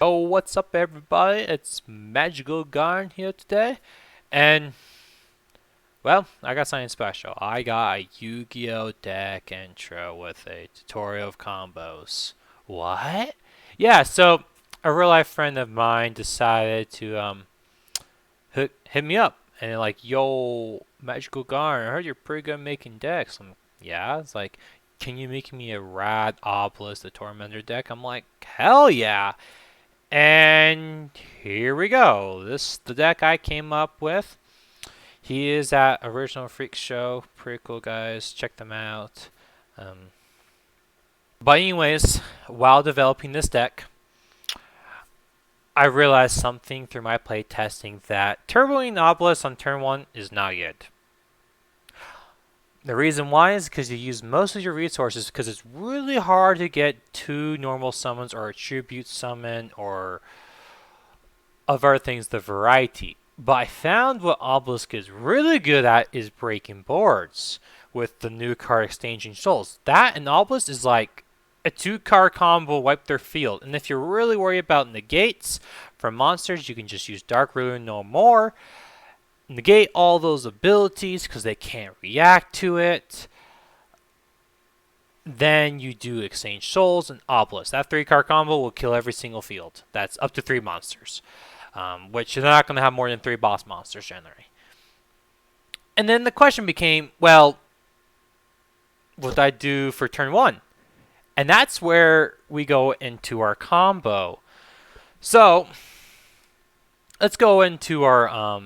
Oh, what's up everybody? It's MagicalGarrn here today, and well, I got something special. I got a Yu-Gi-Oh deck intro with a tutorial of combos. What? Yeah, so a real life friend of mine decided to hit me up and they're like, "Yo, MagicalGarrn, I heard you're pretty good at making decks." I'm, yeah. It's like, "Can you make me a rad Obelisk the Tormentor deck?" I'm like, "Hell yeah!" And here we go. This is the deck I came up with. He is at Original Freak Show. Pretty cool guys. Check them out. But anyways, while developing this deck, I realized something through my play testing that turboing Obelisk on turn 1 is not good. The reason why is because you use most of your resources because it's really hard to get 2 normal summons or a tribute summon or other things, the variety. But I found what Obelisk is really good at is breaking boards with the new card Exchanging Souls. That and Obelisk is like a 2-card combo wipe their field. And if you're really worried about negates for monsters, you can just use Dark Ruin no more. Negate all those abilities because they can't react to it. Then you do Exchange Souls and Obelisk. That 3-card combo will kill every single field. That's up to 3 monsters. Which you're not going to have more than 3 boss monsters generally. And then the question became, well, what do I do for turn 1? And that's where we go into our combo. So, let's go into our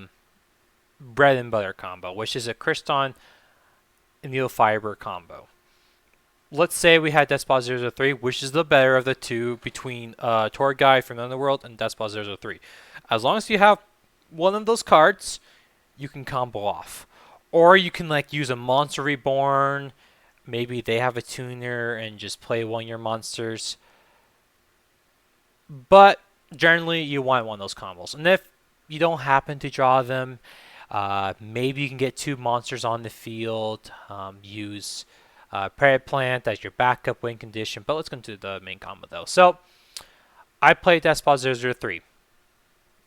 bread and butter combo, which is a Crystron Needlefiber combo. Let's say we had Deskbot 003, which is the better of the two between Tour Guide from Underworld and Deskbot 003. As long as you have one of those cards, you can combo off. Or you can like use a Monster Reborn. Maybe they have a tuner and just play one of your monsters. But generally, you want one of those combos. And if you don't happen to draw them, maybe you can get 2 monsters on the field. Use Prairie Plant as your backup win condition. But let's go into the main combo though. So, I played Deskbot 003.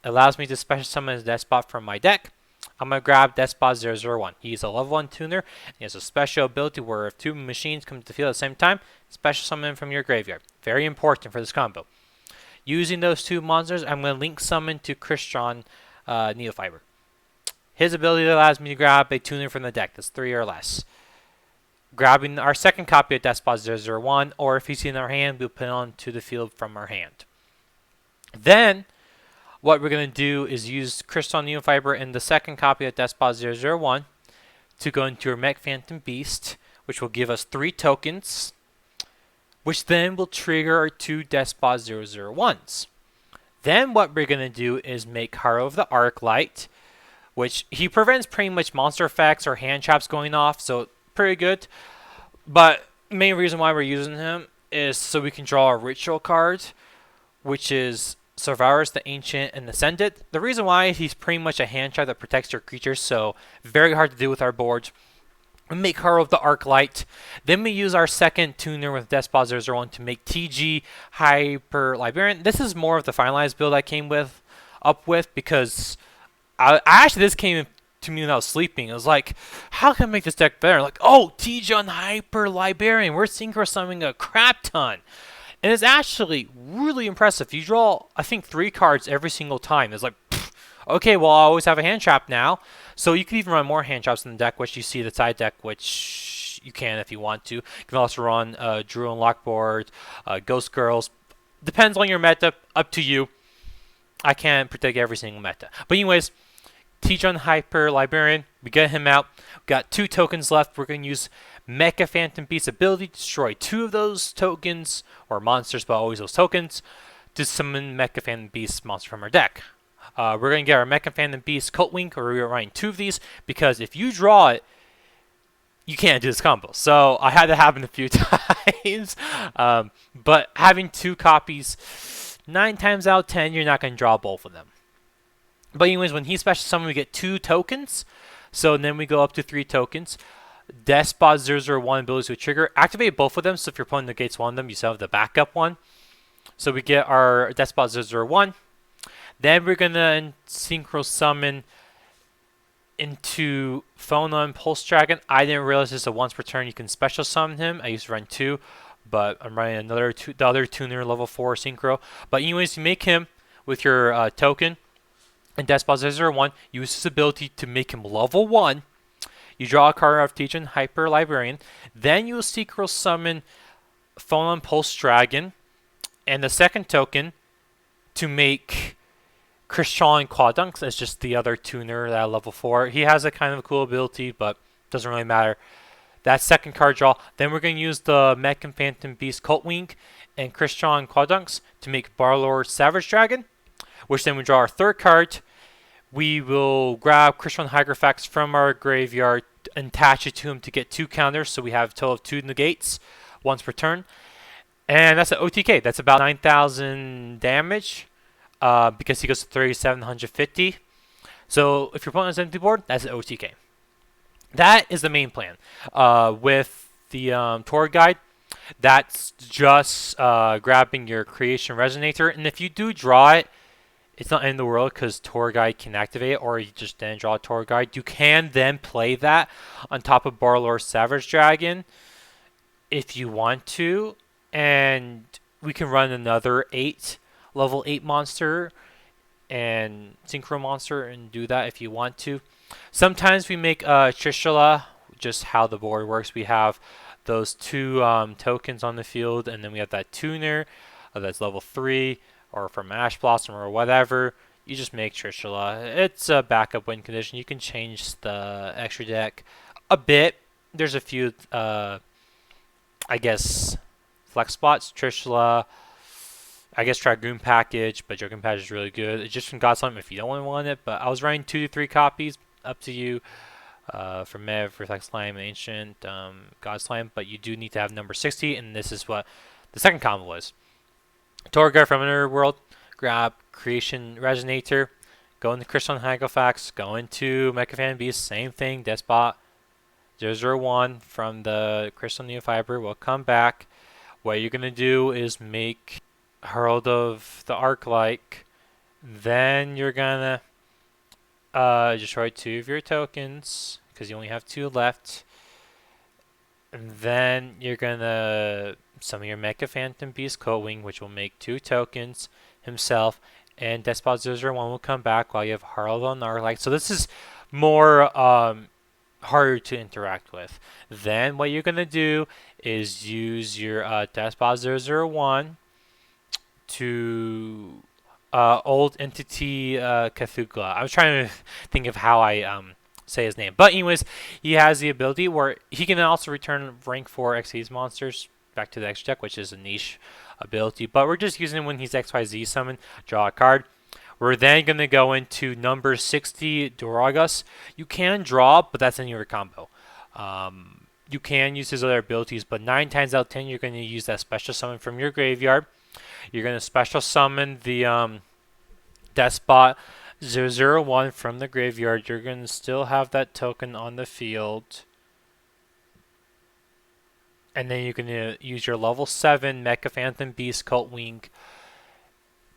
Allows me to special summon a Deskbot from my deck. I'm going to grab Deskbot 001. He's a level 1 tuner. He has a special ability where if 2 machines come to the field at the same time, special summon from your graveyard. Very important for this combo. Using those 2 monsters, I'm going to link summon to Crystron Needlefiber. His ability allows me to grab a tuner from the deck. That's 3 or less. Grabbing our second copy of Deskbot 001, or if he's in our hand, we'll put it onto the field from our hand. Then, what we're going to do is use Crystron Needlefiber and the second copy of Deskbot 001 to go into our Mech Phantom Beast, which will give us 3 tokens, which then will trigger our 2 Deskbot 001s. Then what we're going to do is make Herald of the Arclight, which he prevents pretty much monster effects or hand traps going off, so pretty good. But the main reason why we're using him is so we can draw a ritual card, which is Sauravis the Ancient and Ascended. The reason why he's pretty much a hand trap that protects your creatures, so very hard to do with our board. We make Herald of the Arclight. Then we use our second tuner with Deskbot 001 to make TG Hyper Librarian. This is more of the finalized build I came up with because I actually this came to me when I was sleeping. It was like, how can I make this deck better? Like, oh, TG on Hyper Librarian. We're synchro summoning a crap ton. And it's actually really impressive. You draw, I think, 3 cards every single time. It's like, pfft, okay, well, I always have a hand trap now. So you can even run more hand traps in the deck, which you see the side deck, which you can if you want to. You can also run Drew and Lockboard, Ghost Girls. Depends on your meta, up to you. I can't predict every single meta. But anyways, T-John Hyper Librarian, we get him out. We got 2 tokens left. We're going to use Mecha Phantom Beast's ability to destroy 2 of those tokens, or monsters, but always those tokens, to summon Mecha Phantom Beast monster from our deck. We're going to get our Mecha Phantom Beast Coltwing, or we're running 2 of these, because if you draw it, you can't do this combo. So I had that happen a few times, but having 2 copies, 9 times out of 10, you're not going to draw both of them. But anyways, when he special summons, we get 2 tokens. So then we go up to 3 tokens. Deskbot 001 abilities to trigger. Activate both of them, so if your opponent negates one of them, you still have the backup one. So we get our Deskbot 001. Then we're going to synchro summon into Phonon Pulse Dragon. I didn't realize this, a once per turn you can special summon him. I used to run 2, but I'm running the other tuner level 4 synchro. But anyways, you make him with your token, and Deskbot 001 uses his ability to make him level 1. You draw a card out of Teaching Hyper Librarian. Then you will synchro summon Phonon Pulse Dragon and the second token to make Crystron Needlefiber. That's just the other tuner at level 4. He has a kind of a cool ability, but doesn't really matter. That second card draw. Then we're going to use the Mecha Phantom Beast Coltwing and Crystron Needlefiber to make Barlord Savage Dragon, which then we draw our third card. We will grab Crystron Hydrofax from our graveyard and attach it to him to get 2 counters, so we have a total of 2 negates, once per turn. And that's an OTK. That's about 9,000 damage because he goes to 3,750. So if your opponent has an empty board, that's an OTK. That is the main plan. With the tour guide, that's just grabbing your Creation Resonator. And if you do draw it, it's not in the world because tour guide can activate it, or you just then draw a tour guide. You can then play that on top of Barlord Savage Dragon if you want to. And we can run another level 8 monster and synchro monster and do that if you want to. Sometimes we make Trishula, just how the board works. We have those 2 tokens on the field, and then we have that tuner that's level 3, or from Ash Blossom or whatever. You just make Trishula. It's a backup win condition. You can change the extra deck a bit. There's a few, I guess, flex spots. Trishula, I guess Dragoon Package, but Dragoon Package is really good. It's just from Godslime if you don't want it, but I was running 2 to 3 copies, up to you, for Mev, Reflex Slime, Ancient, Godslime, but you do need to have number 60, and this is what the second combo was. Tour guide from Underworld, grab Creation Resonator, go into Crystron Hydrofax, go into Mecha Phantom Beast, same thing, Deskbot 001 from the Crystron Needlefiber will come back. What you're going to do is make Herald of the Arc-like, then you're going to destroy 2 of your tokens, because you only have 2 left. And then you're going to summon your Mecha Phantom Beast Coltwing, which will make 2 tokens himself, and Deskbot 001 will come back while you have Herald on Arc-like. So this is more harder to interact with. Then what you're going to do is use your Deskbot 001 to Old Entity Cthugua. I was trying to think of how I say his name. But anyways, he has the ability where he can also return rank 4 XYZ monsters back to the extra deck, which is a niche ability. But we're just using him when he's XYZ summon, draw a card. We're then going to go into number 60, Doragus. You can draw, but that's in your combo. You can use his other abilities, but 9 times out of 10, you're going to use that special summon from your graveyard. You're going to special summon the Deskbot 001 from the graveyard. You're going to still have that token on the field. And then you can use your level 7 Mecha Phantom Beast Coltwing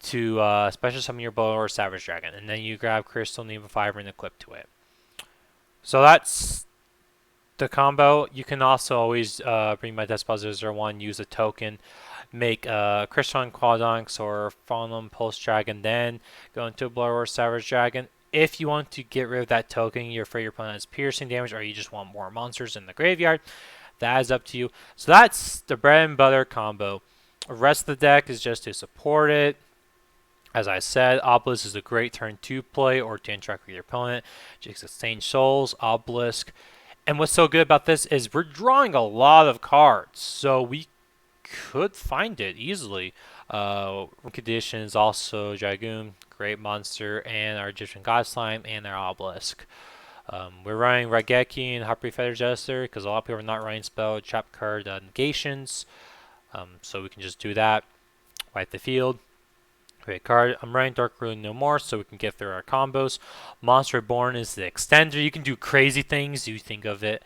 to special summon your Barlord Savage Dragon. And then you grab Crystron Needlefiber and equip to it. So that's the combo. You can also always bring my Deskbot 001, use a token, make Crystron Needlefiber or Phonon Pulse Dragon, then go into Barlord Savage Dragon. If you want to get rid of that token, you're afraid your opponent has piercing damage, or you just want more monsters in the graveyard, that is up to you. So that's the bread and butter combo. The rest of the deck is just to support it. As I said, Obelisk is a great turn 2 play or to interact with your opponent. Just exchange souls, Obelisk. And what's so good about this is we're drawing a lot of cards, so we could find it easily. Conditions also Dragoon, great monster, and our Egyptian God Slime, and our Obelisk. We're running Raigeki and Harpie Feather Jester because a lot of people are not running spell, trap card, negations. So we can just do that. Wipe the field. Create card. I'm running Dark Ruin no more so we can get through our combos. Monster Reborn is the extender. You can do crazy things. You think of it.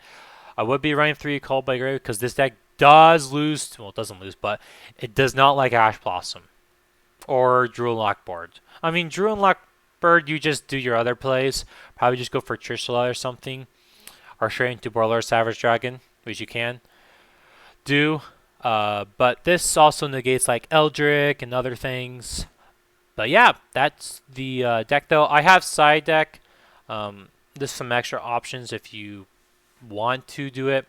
I would be running 3 Called by Grave because this deck does lose. Well, it doesn't lose, but it does not like Ash Blossom or Druid Lockboard. I mean, Druid Lockboard, you just do your other plays. Probably just go for Trishula or something. Or straight into Boiler Savage Dragon, which you can do. But this also negates like Eldritch and other things. But yeah, that's the deck though. I have side deck. There's some extra options if you want to do it.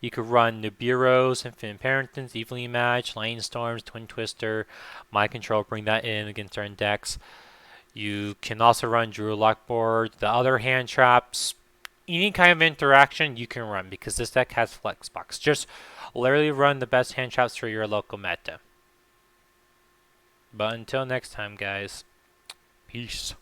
You could run Nibiru's, Infinite Parentons, Evenly Match, Lightning Storms, Twin Twister, Mind Control, bring that in against certain decks. You can also run Druid Lockboard. The other hand traps, any kind of interaction you can run because this deck has Flexbox. Just literally run the best hand traps for your local meta. But until next time, guys, peace.